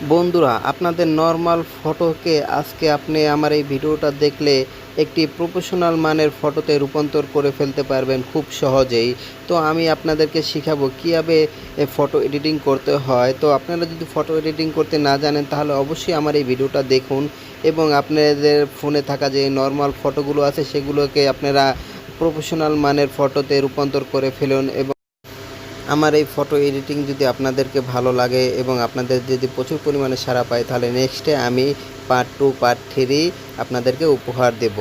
বন্ধুরা, আপনাদের নর্মাল ফটোকে আজকে আপনি আমার এই ভিডিওটা দেখলে একটি প্রফেশনাল মানের ফটোতে রূপান্তর করে ফেলতে পারবেন খুব সহজেই। তো আমি আপনাদেরকে শিখাবো কীভাবে ফটো এডিটিং করতে হয়। তো আপনারা যদি ফটো এডিটিং করতে না জানেন তাহলে অবশ্যই আমার এই ভিডিওটা দেখুন এবং আপনাদের ফোনে থাকা যে নর্মাল ফটোগুলো আছে সেগুলোকে আপনারা প্রফেশনাল মানের ফটোতে রূপান্তর করে ফেলুন। এবং আমার এই ফটো এডিটিং যদি আপনাদেরকে ভালো লাগে এবং আপনাদের যদি প্রচুর পরিমাণে সাড়া পায় তাহলে নেক্সটে আমি পার্ট 2 পার্ট 3 আপনাদেরকে উপহার দেব।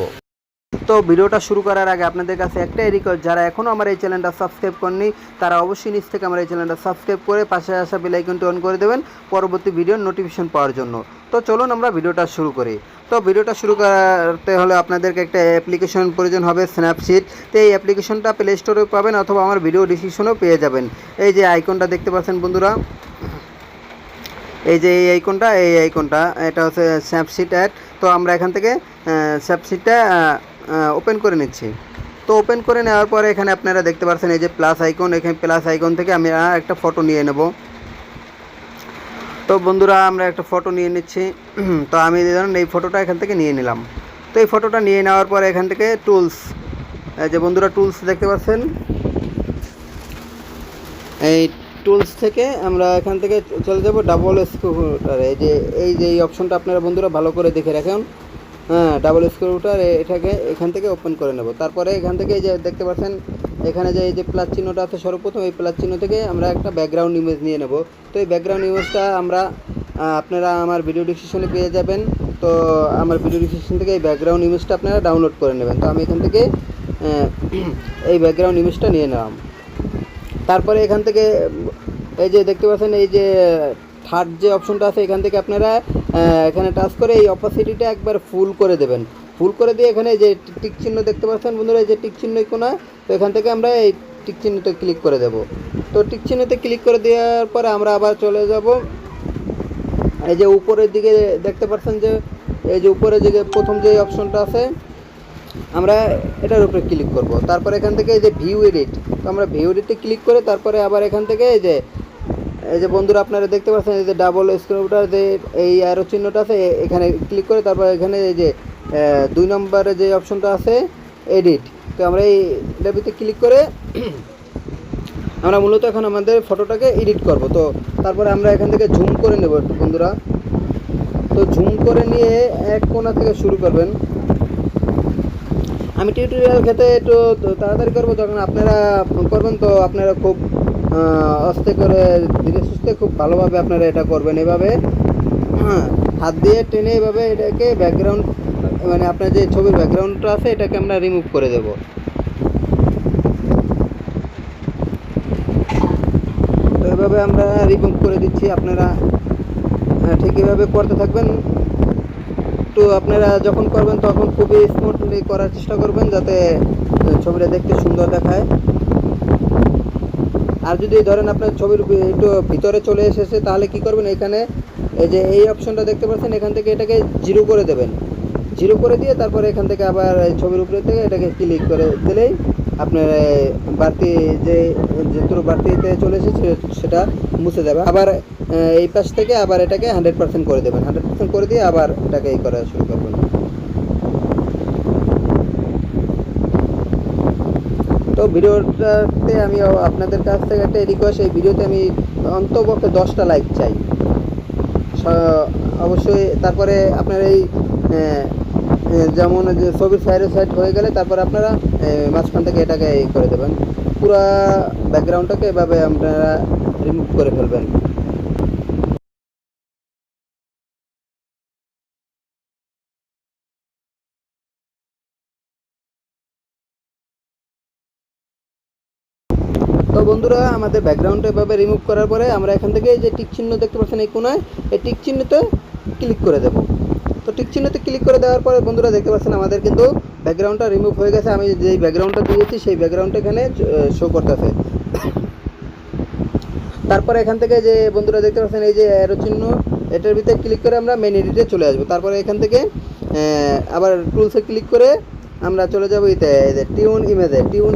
তো ভিডিওটা শুরু করার আগে আপনাদের কাছে একটাই রিকোয়েস্ট, যারা এখনও আমার এই চ্যানেলটা সাবস্ক্রাইব করেননি তারা অবশ্যই নিচ থেকে আমার এই চ্যানেলটা সাবস্ক্রাইব করে পাশে আসা বেল আইকনটি অন করে দেবেন পরবর্তী ভিডিওর নোটিফিকেশন পাওয়ার জন্য। তো চলুন আমরা ভিডিওটা শুরু করি। তো ভিডিওটা শুরু করতে হলে আপনাদেরকে একটা অ্যাপ্লিকেশন প্রয়োজন হবে, স্ন্যাপসিড। তো এই অ্যাপ্লিকেশনটা প্লে স্টোরেও পাবেন অথবা আমার ভিডিও ডিসক্রিপশনেও পেয়ে যাবেন। এই যে আইকনটা দেখতে পাচ্ছেন বন্ধুরা, এই যে এই আইকনটা এটা হচ্ছে স্ন্যাপসিড অ্যাড। তো আমরা এখান থেকে স্ন্যাপসিডটা ওপেন করে নিচ্ছি। তো ওপেন করে নেওয়ার পরে এখানে আপনারা দেখতে পাচ্ছেন এই যে প্লাস আইকন, এখানে প্লাস আইকন থেকে আমি একটা ফটো নিয়ে নেব। তো বন্ধুরা আমরা একটা ফটো নিয়ে নিচ্ছি। তো আমি ধরুন এই ফটোটা এখান থেকে নিয়ে নিলাম। তো এই ফটোটা নিয়ে নেওয়ার পরে এখান থেকে টুলস, এই যে বন্ধুরা টুলস দেখতে পাচ্ছেন, এই টুলস থেকে আমরা এখান থেকে চলে যাব ডাবল স্ক্রুটারে। এই অপশনটা আপনারা বন্ধুরা ভালো করে দেখে রাখুন। হ্যাঁ, ডাবল স্ক্রুটার এটাকে এখান থেকে ওপেন করে নেব। তারপরে এখান থেকে এই যে দেখতে পাচ্ছেন এখানে যে এই যে প্লাস চিহ্নটা আছে, সর্বপ্রথম এই প্লাস চিহ্ন থেকে আমরা একটা ব্যাকগ্রাউন্ড ইমেজ নিয়ে নেব। তো এই ব্যাকগ্রাউন্ড ইমেজটা আপনারা আমার ভিডিও ডিসক্রিপশনে পেয়ে যাবেন। তো আমার ভিডিও ডিসক্রিপশন থেকে এই ব্যাকগ্রাউন্ড ইমেজটা আপনারা ডাউনলোড করে নেবেন। তো আমি এখান থেকে এই ব্যাকগ্রাউন্ড ইমেজটা নিয়ে নিলাম। তারপরে এখান থেকে এই যে দেখতে পাচ্ছেন এই যে থার্ড যে অপশনটা আছে, এখান থেকে আপনারা এখানে টাচ করে এই অপাসিটিটা একবার ফুল করে দেবেন। ফুল করে দিয়ে এখানে যে টিক চিহ্ন দেখতে পাচ্ছেন বন্ধুরা, এই যে টিক চিহ্ন কোণা, তো এখান থেকে আমরা এই টিক চিহ্নতে ক্লিক করে দেব। তো টিক চিহ্নতে ক্লিক করে দেওয়ার পরে আমরা আবার চলে যাব এই যে উপরের দিকে দেখতে পাচ্ছেন যে এই যে উপরের দিকে প্রথম যে অপশনটা আছে আমরা এটার উপরে ক্লিক করব। তারপরে এখান থেকে এই যে ভিউ এডিট, তো আমরা ভিউ এডিটে ক্লিক করে তারপরে আবার এখান থেকে এই যে বন্ধুরা আপনারা দেখতে পাচ্ছেন এই যে ডাবল স্ক্রুটার যে এই অ্যারো চিহ্নটা আছে এখানে ক্লিক করে তারপর এখানে এই যে 2 নম্বরে যে অপশনটা আছে এডিট, তো আমরা এই এটার ভিতরে ক্লিক করে আমরা মূলত এখন আমাদের ফটোটাকে এডিট করব। তো তারপরে আমরা এখান থেকে জুম করে নেব একটু বন্ধুরা। তো জুম করে নিয়ে এক কোণা থেকে শুরু করবেন। আমি টিউটোরিয়াল ক্ষেত্রে একটু তাড়াতাড়ি করবো, যখন আপনারা করবেন তো আপনারা খুব আস্তে করে ধীরে সুস্থে খুব ভালোভাবে আপনারা এটা করবেন। এভাবে হাত দিয়ে টেনে এভাবে এটাকে ব্যাকগ্রাউন্ড, মানে আপনার যে ছবির ব্যাকগ্রাউন্ডটা আছে এটাকে আমরা রিমুভ করে দেব। তো এভাবে আমরা রিমুভ করে দিচ্ছি, আপনারা ঠিক এভাবে করতে থাকবেন। তো আপনারা যখন করবেন তখন খুবই স্মুথলি করার চেষ্টা করবেন যাতে ছবিটা দেখতে সুন্দর দেখায়। আর যদি ধরেন আপনার ছবির একটু ভিতরে চলে এসেছে তাহলে কি করবেন, এখানে এই যে এই অপশনটা দেখতে পাচ্ছেন এখান থেকে এটাকে 0 করে দেবেন। 0 করে দিয়ে তারপরে এখান থেকে আবার ছবির উপরে থেকে এটাকে ক্লিক করে দিলেই আপনার বাড়তি যে যতটুকু বাড়তিতে চলে এসেছে সেটা মুছে যাবে। আবার এই পাশ থেকে আবার এটাকে 100% করে দেবেন। 100% করে দিয়ে আবার এটাকে এই করা শুরু করবেন। তো ভিডিওটাতে আমি আপনাদের কাছ থেকে একটা রিকোয়েস্ট, এই ভিডিওতে আমি অন্তপক্ষে 10টা লাইক চাই অবশ্যই। তারপরে আপনার এই যেমন যে ছবির সাইড হয়ে গেলে তারপর আপনারা মাঝখান থেকে এটাকে এই করে দেবেন, পুরো ব্যাকগ্রাউন্ডটাকে এভাবে আপনারা রিমুভ করে ফেলবেন। তো বন্ধুরা আমাদের ব্যাকগ্রাউন্ডটা এভাবে রিমুভ করার পরে আমরা এখান থেকে যে টিক চিহ্ন দেখতে পাচ্ছেন এই কোণায়, এই টিক চিহ্নতে ক্লিক করে দেব। তো টিক চিহ্নতে ক্লিক করে দেওয়ার পরে বন্ধুরা দেখতে পাচ্ছেন আমাদের কিন্তু ব্যাকগ্রাউন্ডটা রিমুভ হয়ে গেছে। আমি যেই ব্যাকগ্রাউন্ডটা দিয়েছি সেই ব্যাকগ্রাউন্ডটা এখানে শো করতেছে। তারপরে এখান থেকে যে বন্ধুরা দেখতে পাচ্ছেন এই যে অ্যারো চিহ্ন, এটার ভিতরে ক্লিক করে আমরা মেন এডিটে চলে আসবো। তারপরে এখান থেকে আবার টুলসে ক্লিক করে আমরা চলে যাবো এতে টিউন ইমেজে, টিউন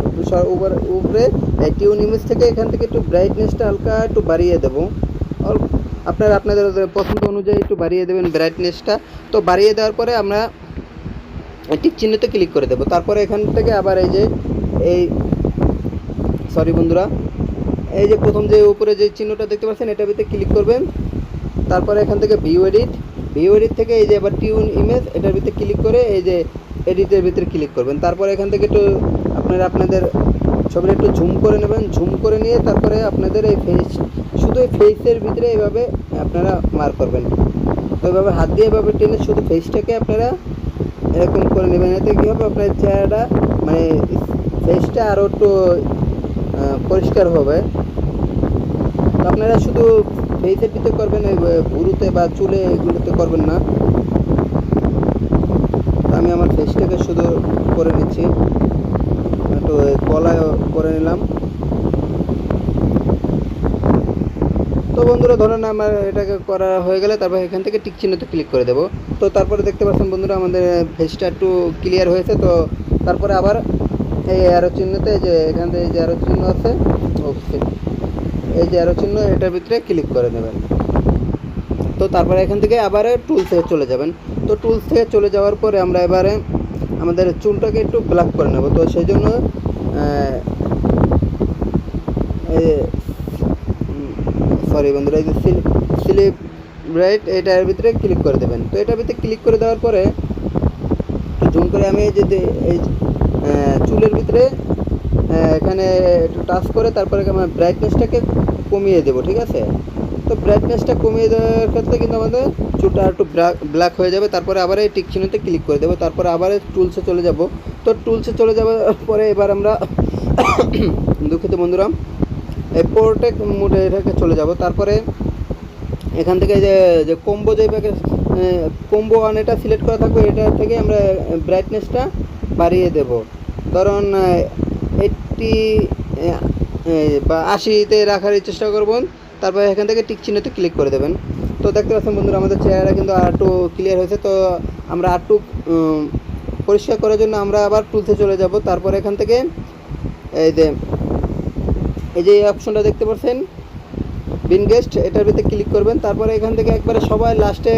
উপরে টিউন ইমেজ থেকে এখান থেকে একটু ব্রাইটনেসটা হালকা একটু বাড়িয়ে দেবো, আপনারা আপনাদের পছন্দ অনুযায়ী একটু বাড়িয়ে দেবেন ব্রাইটনেসটা। তো বাড়িয়ে দেওয়ার পরে আমরা টিক চিহ্নতে ক্লিক করে দেবো। তারপরে এখান থেকে আবার এই সরি বন্ধুরা, এই যে প্রথম যে উপরে যে চিহ্নটা দেখতে পাচ্ছেন এটার ভিতরে ক্লিক করবেন। তারপরে এখান থেকে ভিউ এডিট থেকে এই যে আবার টিউন ইমেজ এটার ভিতরে ক্লিক করে এই যে এডিটের ভিতরে ক্লিক করবেন। তারপরে এখান থেকে একটু আপনাদের ছবিটা একটু ঝুম করে নেবেন। ঝুম করে নিয়ে তারপরে আপনাদের এই শুধু এই ফেসের ভিতরে এইভাবে আপনারা মার করবেন। তো এইভাবে হাত দিয়ে এভাবে টেনে শুধু ফেসটাকে আপনারা এরকম করে নেবেন। এতে কী হবে, আপনার চেহারাটা মানে ফেসটা আরও একটু পরিষ্কার হবে। তো আপনারা শুধু ফেসের ভিতরে করবেন, ভুরুতে বা চুলে এগুলোতে করবেন না। আমি আমার ফেসটাকে শুধু করে নিচ্ছি, একটু গলায় করে নিলাম। তো বন্ধুরা ধরেন আমার এটাকে করা হয়ে গেলে তারপর এখান থেকে টিক চিহ্নতে ক্লিক করে দেবো। তো তারপরে দেখতে পাচ্ছেন বন্ধুরা আমাদের ফেসটা একটু ক্লিয়ার হয়েছে। তো তারপরে আবার এই অ্যারো চিহ্নতে যে এখান থেকে যে অ্যারো চিহ্ন আছে, এই যে অ্যারো চিহ্ন এটার ভিতরে ক্লিক করে দেবেন। তো তারপরে এখান থেকে আবার টুলস থেকে চলে যাবেন। তো টুলস থেকে চলে যাওয়ার পরে আমরা এবারে আমাদের চুলটাকে একটু ব্ল্যাক করে নেব। তো সেই জন্য সরি বন্ধুরা, এই যে স্লিপ রাইট এটার ভিতরে ক্লিক করে দেবেন। তো এটার ভিতরে ক্লিক করে দেওয়ার পরে জুম করে আমি এই যে এই চুলের ভিতরে এখানে একটু টাচ করে তারপরে আমার ব্রাইটনেসটাকে কমিয়ে দেবো, ঠিক আছে। তো ব্রাইটনেসটা কমিয়ে দেওয়ার ক্ষেত্রে কিন্তু আমাদের চুলটা একটু ব্ল্যাক হয়ে যাবে। তারপরে আবার এই টিক চিহ্নতে ক্লিক করে দেবো। তারপরে আবার টুলসে চলে যাব। তো টুলসে চলে যাওয়ার পরে এবার আমরা দুঃখিত বন্ধুরা এই পোর্ট্রেট মোডে এটাকে চলে যাব। তারপরে এখান থেকে যে কম্বো যে কম্বো ওয়ান এটা সিলেক্ট করা থাকবে, এটা থেকে আমরা ব্রাইটনেসটা বাড়িয়ে দেব। ধরুন 80 বা 80-তে রাখার চেষ্টা করবেন। তারপরে এখান থেকে টিক চিহ্নতে ক্লিক করে দেবেন। তো দেখতে পাচ্ছেন বন্ধুরা আমাদের চেহারা কিন্তু আর একটু ক্লিয়ার হয়েছে। তো আমরা আর একটু পরিষ্কার করার জন্য আমরা আবার টুলসে চলে যাব। তারপরে এখান থেকে এই যে অপশনটা দেখতে পাচ্ছেন বিন গেস্ট, এটার ভিতরে ক্লিক করবেন। তারপরে এখান থেকে একবারে সবাই লাস্টে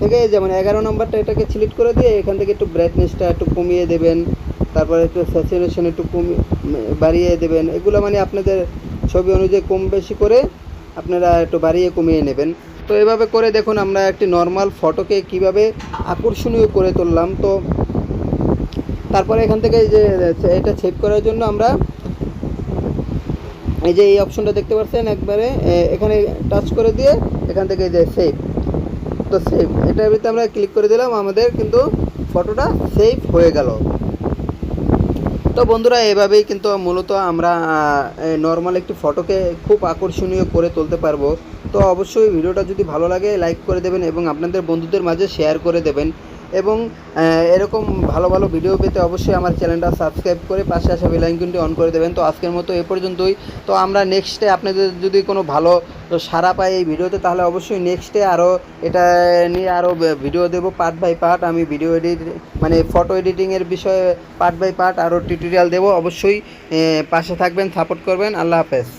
থেকে যেমন 11 নম্বরটা এটাকে সিলেক্ট করে দিয়ে এখান থেকে একটু ব্রাইটনেসটা একটু কমিয়ে দেবেন। তারপরে একটু স্যাচুরেশন একটু বাড়িয়ে দেবেন। এগুলো মানে আপনাদের ছবি অনুযায়ী কম বেশি করে আপনারা একটু বাড়িয়ে কমিয়ে নেবেন। তো এভাবে করে দেখুন আমরা একটি নর্মাল ফটোকে কিভাবে আকর্ষণীয় করে তুললাম। তো তারপরে এখান থেকে যে এটা সেভ করার জন্য আমরা এই যে এই অপশনটা দেখতে পাচ্ছেন একবারে এখানে টাচ করে দিয়ে এখান থেকে যে সেভ, তো সেভ এটার ভিতরে আমরা ক্লিক করে দিলাম, আমাদের কিন্তু ফটোটা সেভ হয়ে গেল। তো বন্ধুরা এভাবেই কিন্তু মূলত আমরা নর্মাল একটি ফটোকে খুব আকর্ষণীয় করে তুলতে পারবো। তো অবশ্যই ভিডিওটা যদি ভালো লাগে লাইক করে দেবেন এবং আপনাদের বন্ধুদের মাঝে শেয়ার করে দেবেন। এবং এরকম ভালো ভালো ভিডিও পেতে অবশ্যই আমার চ্যানেলটা সাবস্ক্রাইব করে পাশে আসা বেল আইকনটি অন করে দেবেন। তো আজকের মতো এ পর্যন্তই। তো আমরা নেক্সটে আপনাদের যদি কোনো ভালো সাড়া পাই এই ভিডিওতে, তাহলে অবশ্যই নেক্সটে আরও এটা নিয়ে আরও ভিডিও দেবো পার্ট বাই পার্ট। আমি ভিডিও মানে ফটো এডিটিংয়ের বিষয়ে পার্ট বাই পার্ট আরও টিউটোরিয়াল দেবো। অবশ্যই পাশে থাকবেন, সাপোর্ট করবেন। আল্লাহ হাফেজ।